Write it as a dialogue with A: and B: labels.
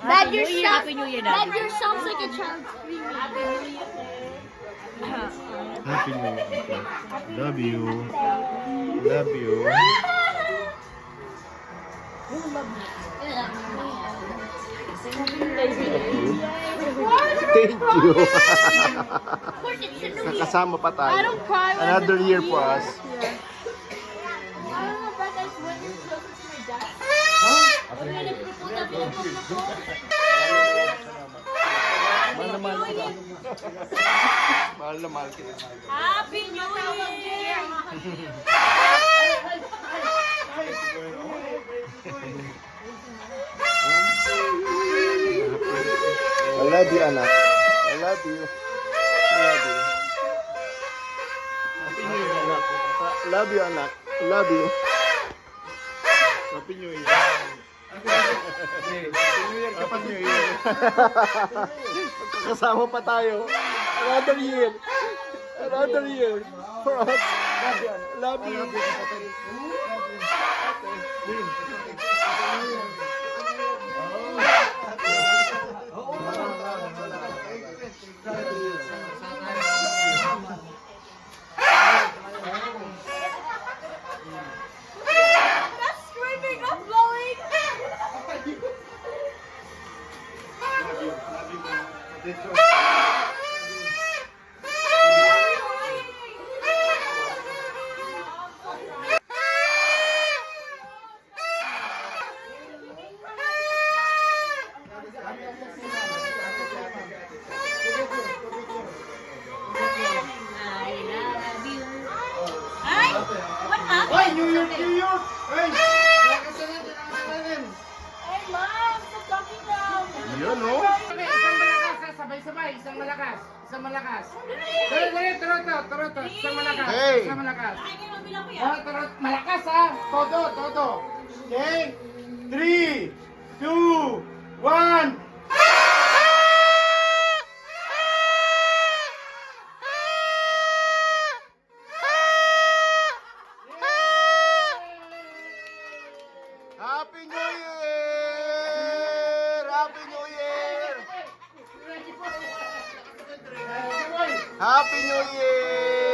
A: Dad, Happy New Year, Dad. Dad, your sounds like a child screaming. Happy New Year.
B: Happy New Year. Okay. Love you. Love you. Thank you. Nakasama pa tayo. Another year for us. Mahal na mahal kita. Mahal na mahal kita.
A: Happy New Year!
B: I love you, anak. I love you. I love you. Happy New Year, anak. Love you, anak. Love you. Happy New Year. Happy New Year, kapag New Year. Magkakasama pa tayo. Another year. Another year. For us. Love you. Love you.
A: Ay, New York, New York! Ay! Ay, ma'am! Stop talking now!
B: Yun, no?
C: Isang malakas, sabay-sabay. Isang malakas. Isang malakas. Turo. Isang malakas.
B: Hey!
C: Isang malakas.
A: Ay, kayo magbilang ko yan.
C: Oh, turo. Malakas, ha? Todo. Okay? 3,
B: Happy New Year! Happy New Year! Happy New Year!